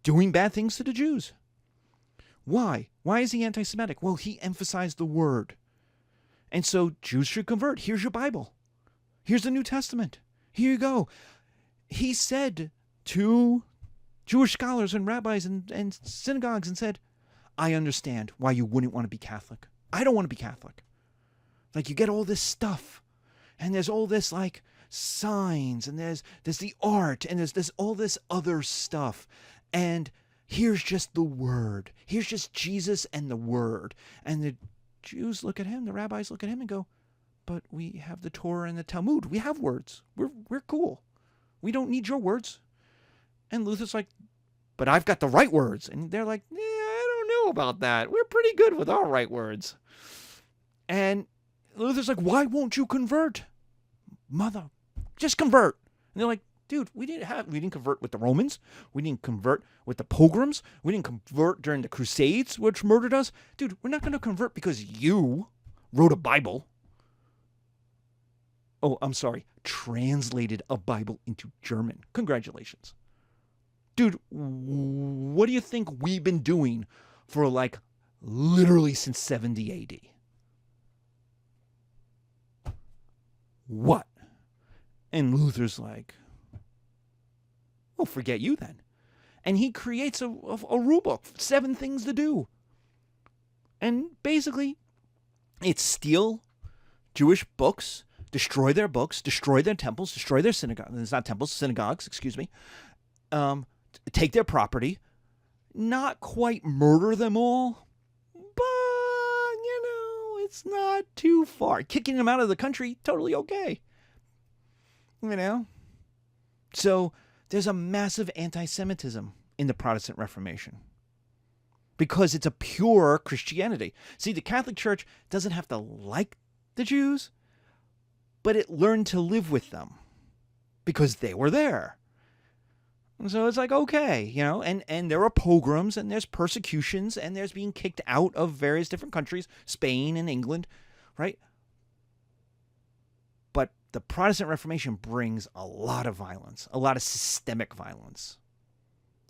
Speaker 1: doing bad things to the Jews. Why? Why is he anti-Semitic? Well, he emphasized the word. And so Jews should convert. Here's your Bible. Here's the New Testament. Here you go. He said to Jewish scholars and rabbis and synagogues and said, I understand why you wouldn't want to be Catholic. I don't want to be Catholic. Like, you get all this stuff, and there's all this, like, signs, and there's the art, and there's all this other stuff. And here's just the Word. Here's just Jesus and the Word. And the Jews look at him, the rabbis look at him and go, but we have the Torah and the Talmud. We have words. We're cool. We don't need your words. And Luther's like, but I've got the right words. And they're like, I don't know about that. We're pretty good with our right words. And Luther's like, why won't you convert? Mother, just convert. And they're like, dude, we didn't convert with the Romans. We didn't convert with the Pilgrims. We didn't convert during the Crusades, which murdered us. Dude, we're not going to convert because you wrote a Bible. Oh, I'm sorry. Translated a Bible into German. Congratulations. Dude, what do you think we've been doing for like literally since 70 AD? What? And Luther's like, well, forget you then. And he creates a rule book, 7 things to do. And basically, it's steal Jewish books, destroy their books, destroy their temples, destroy their synagogues. It's not temples, synagogues, excuse me. Take their property, not quite murder them all, but, it's not too far. Kicking them out of the country, totally okay. So there's a massive anti-Semitism in the Protestant Reformation because it's a pure Christianity. See, the Catholic Church doesn't have to like the Jews, but it learned to live with them because they were there. And so it's like, okay, and there are pogroms and there's persecutions and there's being kicked out of various different countries, Spain and England, right? But the Protestant Reformation brings a lot of violence, a lot of systemic violence,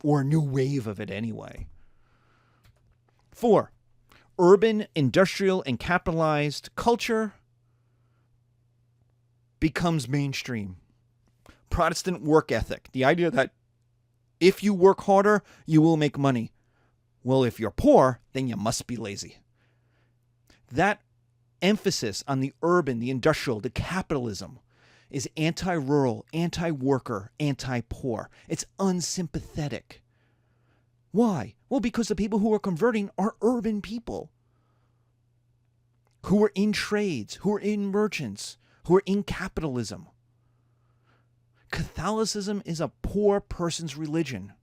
Speaker 1: or a new wave of it anyway. 4, urban, industrial, and capitalized culture becomes mainstream. Protestant work ethic, the idea that if you work harder, you will make money. Well, if you're poor, then you must be lazy. That emphasis on the urban, the industrial, the capitalism is anti-rural, anti-worker, anti-poor. It's unsympathetic. Why? Well, because the people who are converting are urban people who are in trades, who are in merchants, who are in capitalism. Catholicism is a poor person's religion.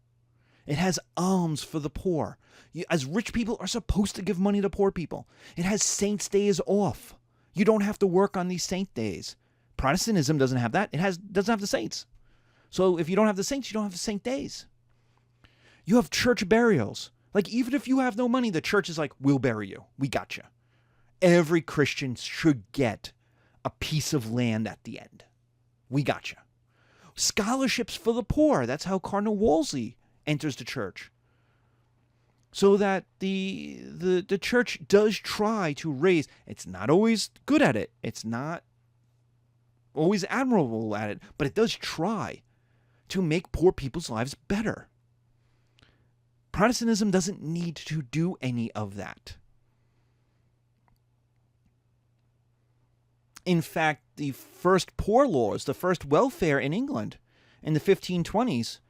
Speaker 1: It has alms for the poor. As rich people are supposed to give money to poor people. It has saints' days off. You don't have to work on these saint days. Protestantism doesn't have that. It doesn't have the saints. So if you don't have the saints, you don't have the saint days. You have church burials. Like, even if you have no money, the church is like, we'll bury you. We got you. Every Christian should get a piece of land at the end. We got you. Scholarships for the poor. That's how Cardinal Wolsey enters the church. So that the church does try to raise. It's not always good at it. It's not always admirable at it. But it does try to make poor people's lives better. Protestantism doesn't need to do any of that. In fact, the first poor laws, the first welfare in England in the 1520s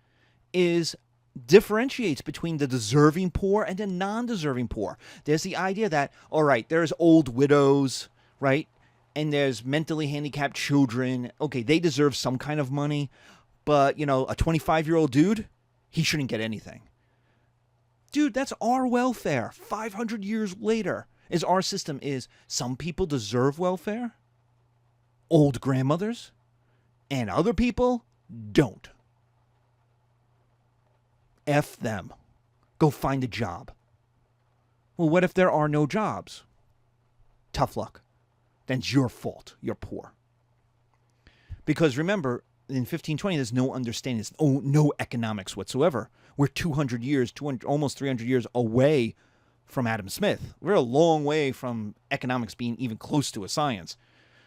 Speaker 1: differentiates between the deserving poor and the non-deserving poor. There's the idea that, all right, there's old widows, right? And there's mentally handicapped children. Okay, they deserve some kind of money, but, a 25-year-old dude, he shouldn't get anything. Dude, that's our welfare. 500 years later, our system is some people deserve welfare, old grandmothers, and other people don't. F them. Go find a job. Well, what if there are no jobs? Tough luck. Then it's your fault. You're poor. Because remember, in 1520, there's no understanding. There's no economics whatsoever. We're 200 years, almost 300 years away from Adam Smith. We're a long way from economics being even close to a science.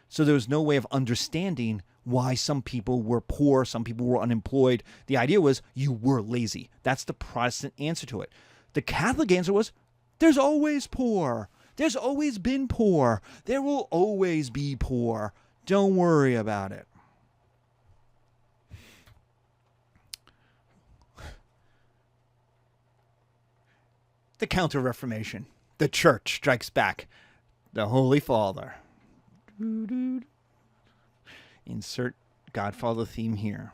Speaker 1: So there was no way of understanding why some people were poor, some people were unemployed. The idea was you were lazy. That's the Protestant answer to it. The Catholic answer was there's always poor. There's always been poor. There will always be poor. Don't worry about it. The Counter-Reformation. The Church strikes back. The Holy Father. Insert Godfather theme here.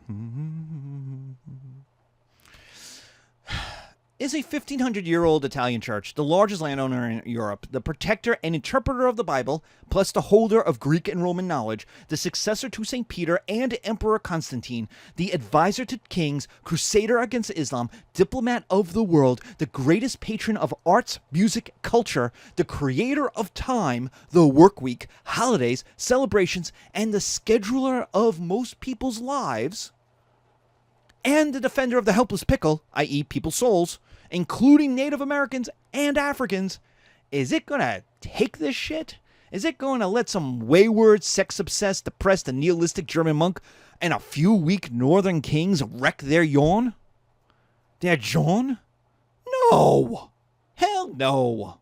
Speaker 1: is a 1,500-year-old Italian church, the largest landowner in Europe, the protector and interpreter of the Bible, plus the holder of Greek and Roman knowledge, the successor to St. Peter and Emperor Constantine, the advisor to kings, crusader against Islam, diplomat of the world, the greatest patron of arts, music, culture, the creator of time, the work week, holidays, celebrations, and the scheduler of most people's lives, and the defender of the helpless pickle, i.e. people's souls, including Native Americans and Africans. Is it going to take this shit? Is it going to let some wayward, sex-obsessed, depressed, and nihilistic German monk and a few weak northern kings wreck their yawn? Their John? No! Hell no!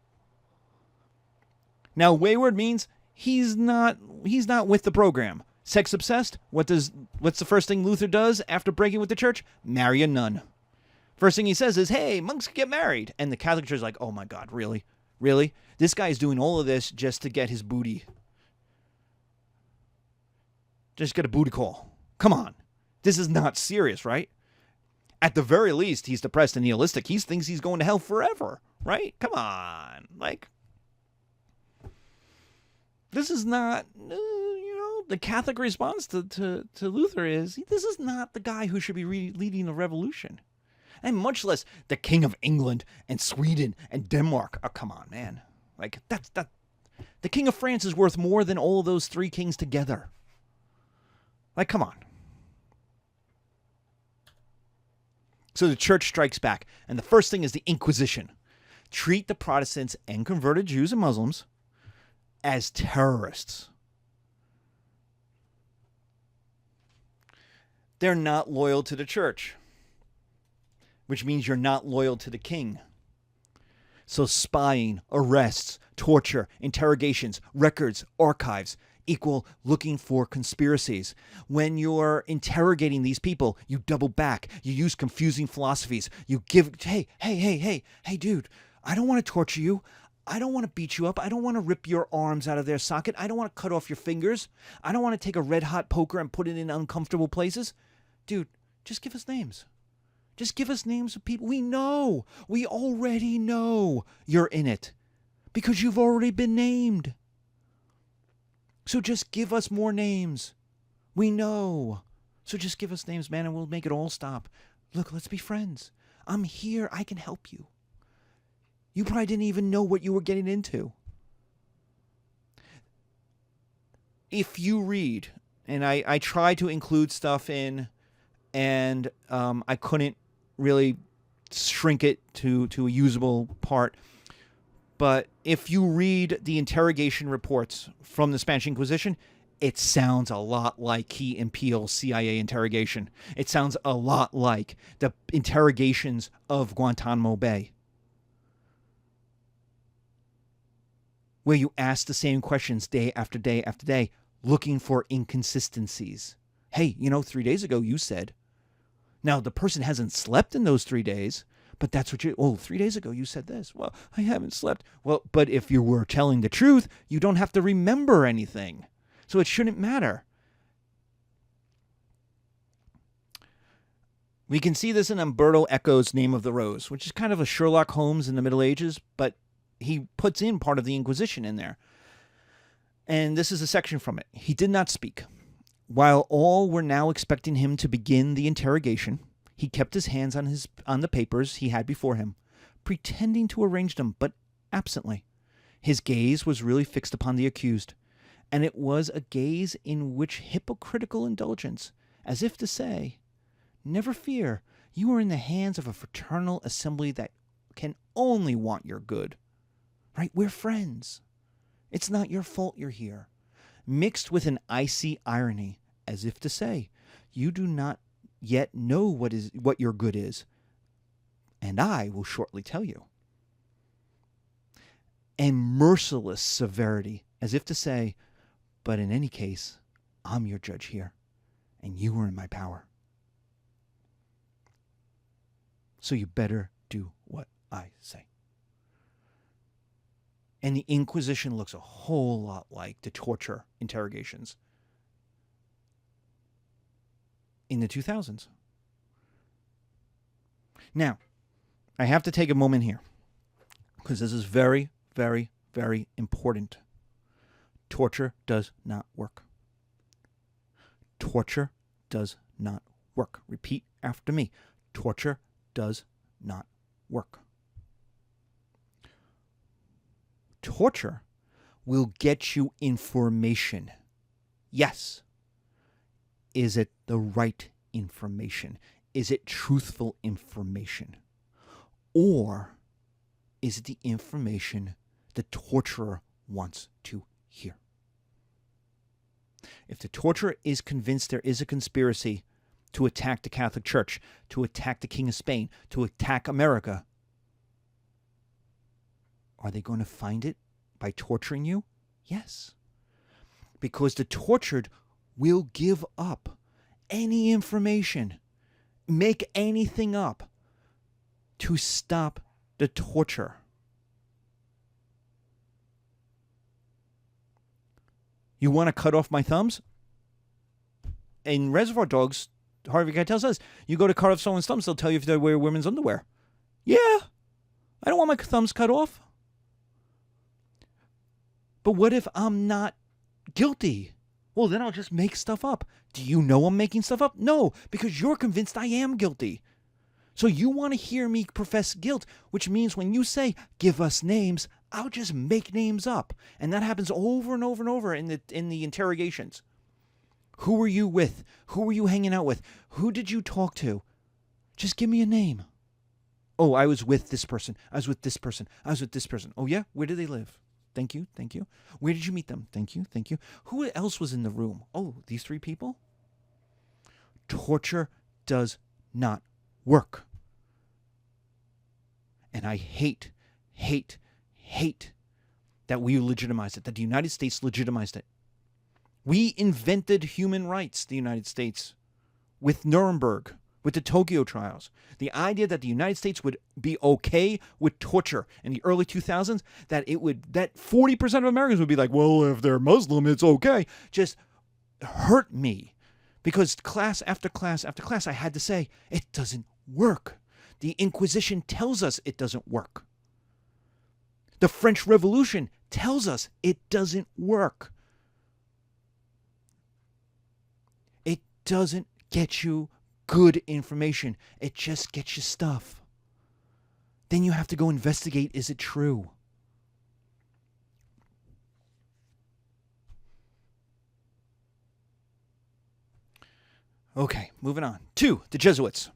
Speaker 1: Now, wayward means he's not with the program. Sex-obsessed? What's the first thing Luther does after breaking with the church? Marry a nun. First thing he says is, hey, monks get married. And the Catholic Church is like, oh my God, really? Really? This guy's doing all of this just to get his booty. Just get a booty call. Come on. This is not serious, right? At the very least, he's depressed and nihilistic. He thinks he's going to hell forever, right? Come on. Like, this is not, the Catholic response to Luther is, this is not the guy who should be leading the revolution. And much less the King of England and Sweden and Denmark. Oh, come on, man. Like, the King of France is worth more than all of those three kings together. Like, come on. So the church strikes back. And the first thing is the Inquisition. Treat the Protestants and converted Jews and Muslims as terrorists. They're not loyal to the church, which means you're not loyal to the king. So spying, arrests, torture, interrogations, records, archives equal looking for conspiracies. When you're interrogating these people, you double back. You use confusing philosophies. You give, hey, dude, I don't want to torture you. I don't want to beat you up. I don't want to rip your arms out of their socket. I don't want to cut off your fingers. I don't want to take a red-hot poker and put it in uncomfortable places. Dude, just give us names. Just give us names of people. We know. We already know you're in it because you've already been named. So just give us more names. We know. So just give us names, man, and we'll make it all stop. Look, let's be friends. I'm here. I can help you. You probably didn't even know what you were getting into. If you read, and I tried to include stuff in, and I couldn't really shrink it to a usable part. But if you read the interrogation reports from the Spanish Inquisition, it sounds a lot like Key and Peele's CIA interrogation. It sounds a lot like the interrogations of Guantanamo Bay, where you ask the same questions day after day after day, looking for inconsistencies. Hey, 3 days ago you said. Now, the person hasn't slept in those 3 days, but that's what 3 days ago you said this. Well, I haven't slept. Well, but if you were telling the truth, you don't have to remember anything. So it shouldn't matter. We can see this in Umberto Eco's Name of the Rose, which is kind of a Sherlock Holmes in the Middle Ages, but he puts in part of the Inquisition in there. And this is a section from it. He did not speak. While all were now expecting him to begin the interrogation, he kept his hands on the papers he had before him, pretending to arrange them, but absently. His gaze was really fixed upon the accused, and it was a gaze in which hypocritical indulgence, as if to say, never fear, you are in the hands of a fraternal assembly that can only want your good. Right? We're friends. It's not your fault you're here. Mixed with an icy irony, as if to say, you do not yet know what your good is, and I will shortly tell you. And merciless severity, as if to say, but in any case, I'm your judge here, and you are in my power. So you better do what I say. And the Inquisition looks a whole lot like the torture interrogations in the 2000s. Now, I have to take a moment here because this is very, very, very important. Torture does not work. Torture does not work. Repeat after me. Torture does not work. Torture will get you information. Yes. Is it the right information? Is it truthful information? Or is it the information the torturer wants to hear? If the torturer is convinced there is a conspiracy to attack the Catholic Church, to attack the King of Spain, to attack America, are they going to find it by torturing you? Yes. Because the tortured will give up any information, make anything up to stop the torture. You want to cut off my thumbs? In Reservoir Dogs, Harvey Keitel says, you go to cut off someone's thumbs, they'll tell you if they wear women's underwear. Yeah, I don't want my thumbs cut off. But what if I'm not guilty? Well, then I'll just make stuff up. Do you know I'm making stuff up? No, because you're convinced I am guilty. So you want to hear me profess guilt, which means when you say, give us names, I'll just make names up. And that happens over and over and over in the interrogations. Who were you with? Who were you hanging out with? Who did you talk to? Just give me a name. Oh, I was with this person. I was with this person. I was with this person. Oh, yeah? Where did they live? Thank you. Thank you. Where did you meet them? Thank you. Thank you. Who else was in the room? Oh, these 3 people? Torture does not work. And I hate that we legitimized it, that the United States legitimized it. We invented human rights, the United States, with Nuremberg, with the Tokyo trials. The idea that the United States would be okay with torture in the early 2000s, that 40% of Americans would be like, well, if they're Muslim, it's okay, just hurt me. Because class after class after class, I had to say, it doesn't work. The Inquisition tells us it doesn't work. The French Revolution tells us it doesn't work. It doesn't get you good information. It just gets you stuff. Then you have to go investigate, is it true? Okay, moving on. 2, the Jesuits.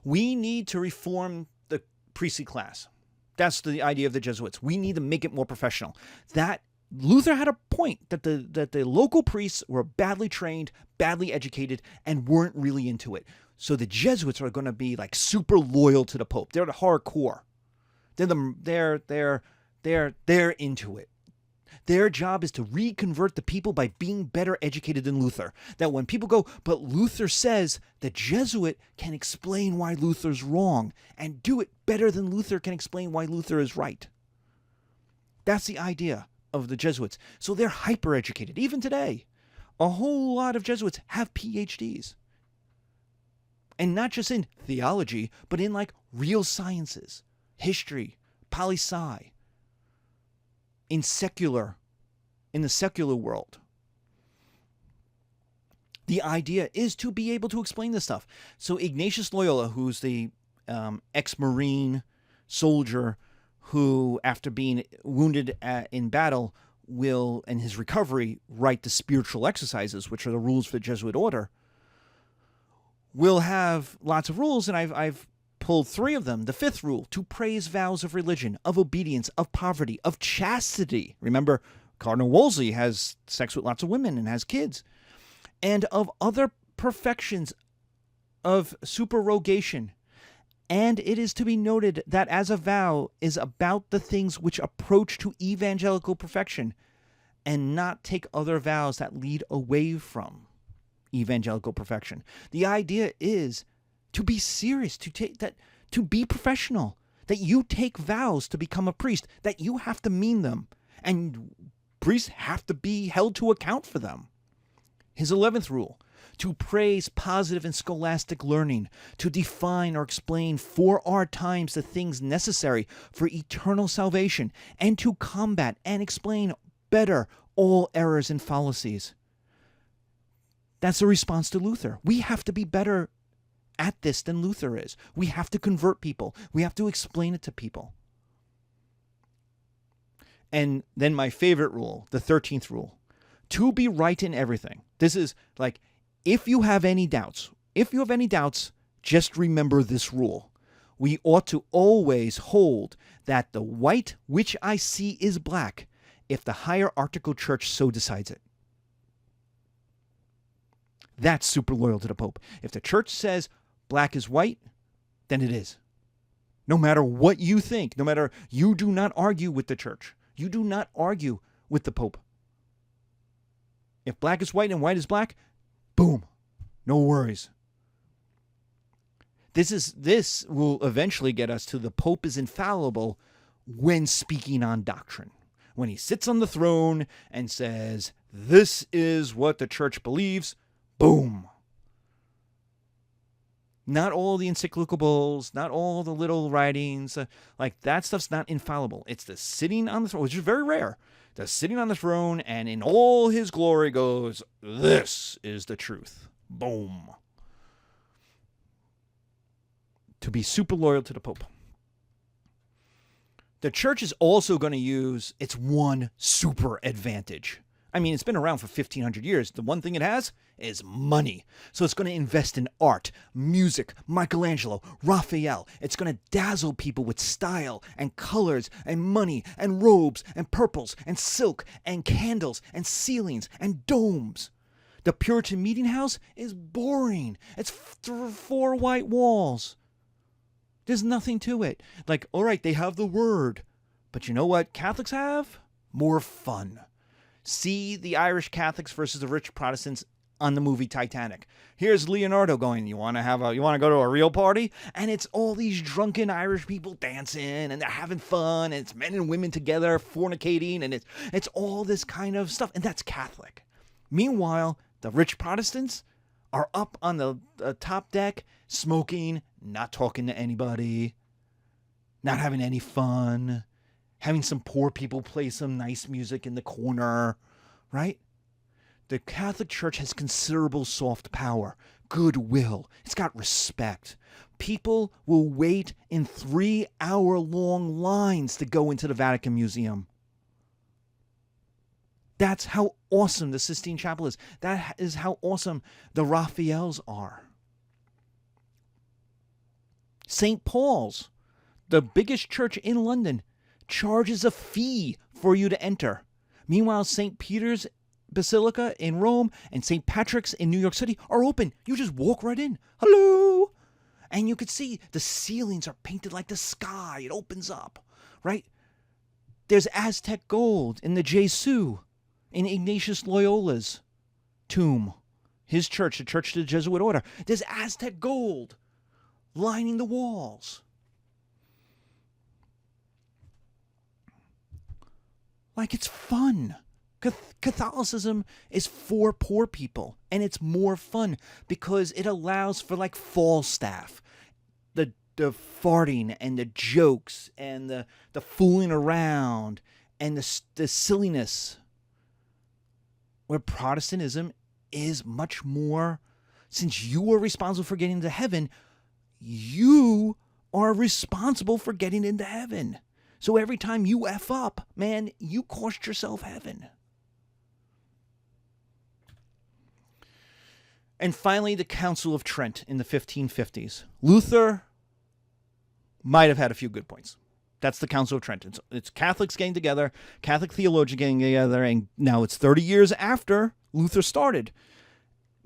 Speaker 1: We need to reform the priestly class. That's the idea of the Jesuits. We need to make it more professional. That Luther had a point that the local priests were badly trained, badly educated, and weren't really into it. So the Jesuits are going to be like super loyal to the Pope. They're the hardcore. They're into it. Their job is to reconvert the people by being better educated than Luther. That when people go, but Luther says, the Jesuit can explain why Luther's wrong and do it better than Luther can explain why Luther is right. That's the idea of the Jesuits. So they're hyper educated. Even today, a whole lot of Jesuits have PhDs. And not just in theology, but in like real sciences, history, poli-sci, in the secular world. The idea is to be able to explain this stuff. So Ignatius Loyola, who's the ex-Marine soldier who, after being wounded in battle, will, in his recovery, write the spiritual exercises, which are the rules for the Jesuit order, will have lots of rules, and I've pulled 3 of them. The 5th rule, to praise vows of religion, of obedience, of poverty, of chastity. Remember, Cardinal Wolsey has sex with lots of women and has kids. And of other perfections of supererogation. And it is to be noted that as a vow is about the things which approach to evangelical perfection, and not take other vows that lead away from evangelical perfection. The idea is to be serious, to be professional, that you take vows to become a priest, that you have to mean them, and priests have to be held to account for them. His 11th rule, to praise positive and scholastic learning, to define or explain for our times the things necessary for eternal salvation, and to combat and explain better all errors and fallacies. That's a response to Luther. We have to be better at this than Luther is. We have to convert people. We have to explain it to people. And then my favorite rule, the 13th rule, to be right in everything. This is like, if you have any doubts, just remember this rule. We ought to always hold that the white which I see is black, if the hierarchical church so decides it. That's super loyal to the Pope. If the church says black is white, then it is. No matter what you think, you do not argue with the church. You do not argue with the Pope. If black is white and white is black, boom, no worries. This will eventually get us to the Pope is infallible when speaking on doctrine. When he sits on the throne and says, this is what the church believes, boom. Not all the encyclical bulls, not all the little writings, like that stuff's not infallible. It's the sitting on the throne, which is very rare. The sitting on the throne and in all his glory goes, this is the truth. Boom. To be super loyal to the Pope. The church is also going to use its one super advantage. I mean, it's been around for 1,500 years. The one thing it has is money. So it's going to invest in art, music, Michelangelo, Raphael. It's going to dazzle people with style and colors and money and robes and purples and silk and candles and ceilings and domes. The Puritan meeting house is boring. It's 4 white walls. There's nothing to it. Like, all right, they have the word. But you know what Catholics have? More fun. See the Irish Catholics versus the rich Protestants on the movie Titanic. Here's Leonardo going, you want to go to a real party? And it's all these drunken Irish people dancing and they're having fun and it's men and women together fornicating and it's all this kind of stuff. And that's Catholic. Meanwhile, the rich Protestants are up on the top deck smoking, not talking to anybody, not having any fun, having some poor people play some nice music in the corner, right? The Catholic Church has considerable soft power, goodwill. It's got respect. People will wait in 3-hour-long lines to go into the Vatican Museum. That's how awesome the Sistine Chapel is. That is how awesome the Raphaels are. St. Paul's, the biggest church in London, charges a fee for you to enter. Meanwhile, St. Peter's Basilica in Rome and St. Patrick's in New York City are open. You just walk right in. Hello! And you could see the ceilings are painted like the sky. It opens up, right? There's Aztec gold in the Jesu, in Ignatius Loyola's tomb. His church, the Church of the Jesuit Order. There's Aztec gold lining the walls. Like, it's fun. Catholicism is for poor people, and it's more fun because it allows for like Falstaff, the farting and the jokes and the fooling around and the silliness. Where Protestantism is much more, since you are responsible for getting to heaven, you are responsible for getting into heaven. So every time you F up, man, you cost yourself heaven. And finally, the Council of Trent in the 1550s. Luther might have had a few good points. That's the Council of Trent. It's Catholics getting together, Catholic theologians getting together, and now it's 30 years after Luther started.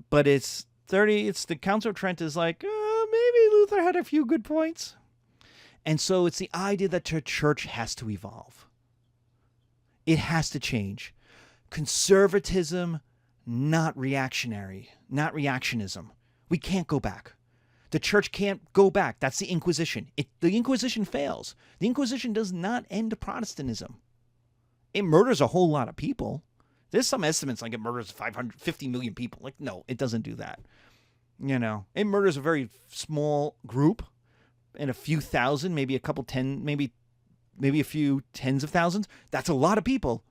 Speaker 1: But it's the Council of Trent is like, maybe Luther had a few good points. And so it's the idea that the church has to evolve. It has to change. Conservatism, not reactionary, not reactionism. We can't go back. The church can't go back. That's the Inquisition. The Inquisition fails. The Inquisition does not end Protestantism. It murders a whole lot of people. There's some estimates like it murders 550 million people. Like, no, it doesn't do that. It murders a very small group and a few thousand, maybe a couple maybe a few tens of thousands. That's a lot of people,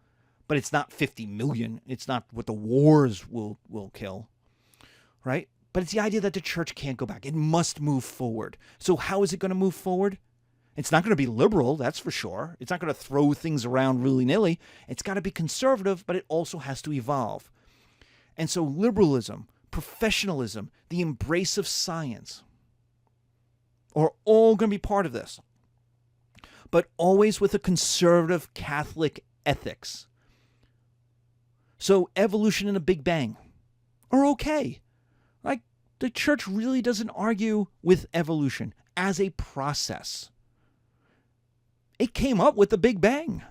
Speaker 1: but it's not 50 million. It's not what the wars will kill, right? But it's the idea that the church can't go back. It must move forward. So how is it going to move forward? It's not going to be liberal, that's for sure. It's not going to throw things around willy-nilly. It's got to be conservative, but it also has to evolve. And so liberalism, professionalism, the embrace of science are all going to be part of this, but always with a conservative Catholic ethics. So evolution and a Big Bang are okay. Like, the church really doesn't argue with evolution as a process. It came up with the Big Bang.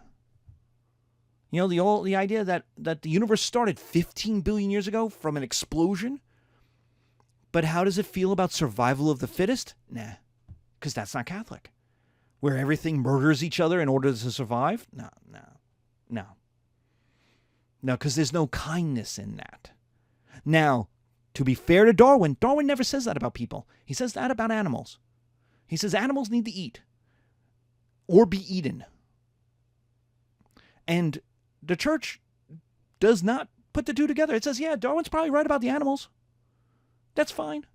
Speaker 1: The idea that the universe started 15 billion years ago from an explosion. But how does it feel about survival of the fittest? Nah, because that's not Catholic. Where everything murders each other in order to survive? No, because there's no kindness in that. Now, to be fair to Darwin never says that about people. He says that about animals. He says animals need to eat or be eaten. And the church does not put the two together. It says, yeah, Darwin's probably right about the animals. That's fine.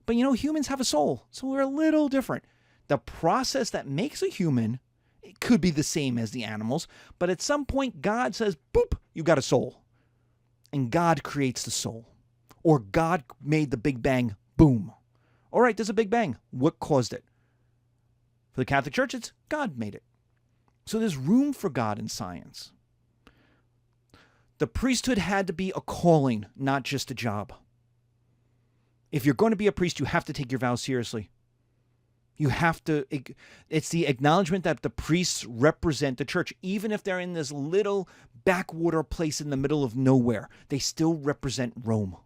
Speaker 1: But humans have a soul, so we're a little different. The process that makes a human, it could be the same as the animals, but at some point God says, boop, you got a soul. And God creates the soul. Or God made the Big Bang, boom. All right, there's a Big Bang. What caused it? For the Catholic Church, it's God made it. So there's room for God in science. The priesthood had to be a calling, not just a job. If you're going to be a priest, you have to take your vows seriously. You have to, it's the acknowledgement that the priests represent the church. Even if they're in this little backwater place in the middle of nowhere, they still represent Rome.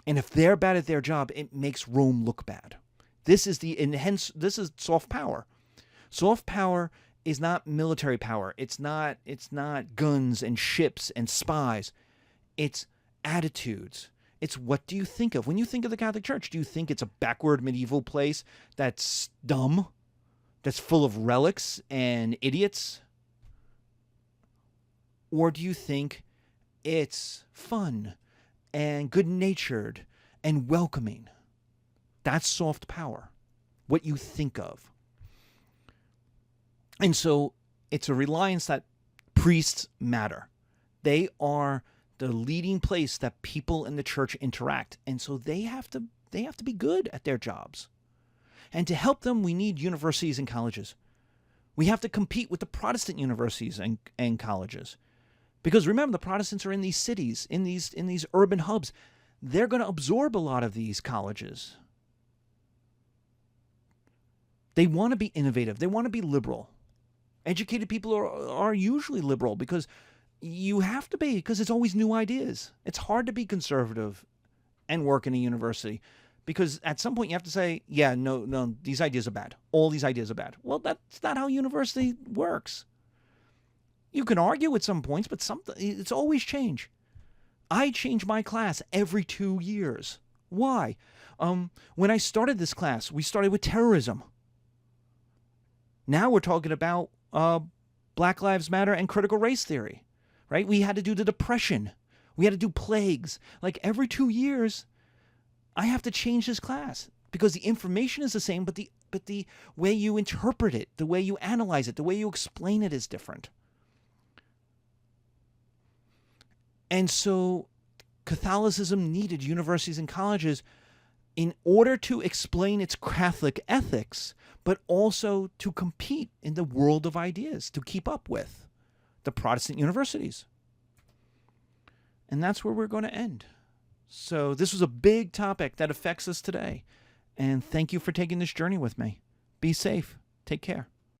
Speaker 1: And if they're bad at their job, it makes Rome look bad. This is soft power. Soft power is not military power. It's not guns and ships and spies. It's attitudes. It's what do you think of? When you think of the Catholic Church, do you think it's a backward medieval place that's dumb, that's full of relics and idiots? Or do you think it's fun and good-natured and welcoming? That's soft power, what you think of. And so it's a reliance that priests matter. They are the leading place that people in the church interact. And so they have to be good at their jobs. And to help them, we need universities and colleges. We have to compete with the Protestant universities and colleges. Because remember, the Protestants are in these cities, in these urban hubs. They're going to absorb a lot of these colleges. They want to be innovative. They want to be liberal. Educated people are usually liberal because you have to be, because it's always new ideas. It's hard to be conservative and work in a university because at some point you have to say, yeah, no, these ideas are bad. All these ideas are bad. Well, that's not how university works. You can argue at some points, but it's always change. I change my class every 2 years. Why? When I started this class, we started with terrorism. Now we're talking about Black Lives Matter and critical race theory, right? We had to do the Depression. We had to do plagues. Like every 2 years, I have to change this class because the information is the same, but the way you interpret it, the way you analyze it, the way you explain it is different. And so Catholicism needed universities and colleges in order to explain its Catholic ethics, but also to compete in the world of ideas, to keep up with the Protestant universities. And that's where we're going to end. So this was a big topic that affects us today. And thank you for taking this journey with me. Be safe. Take care.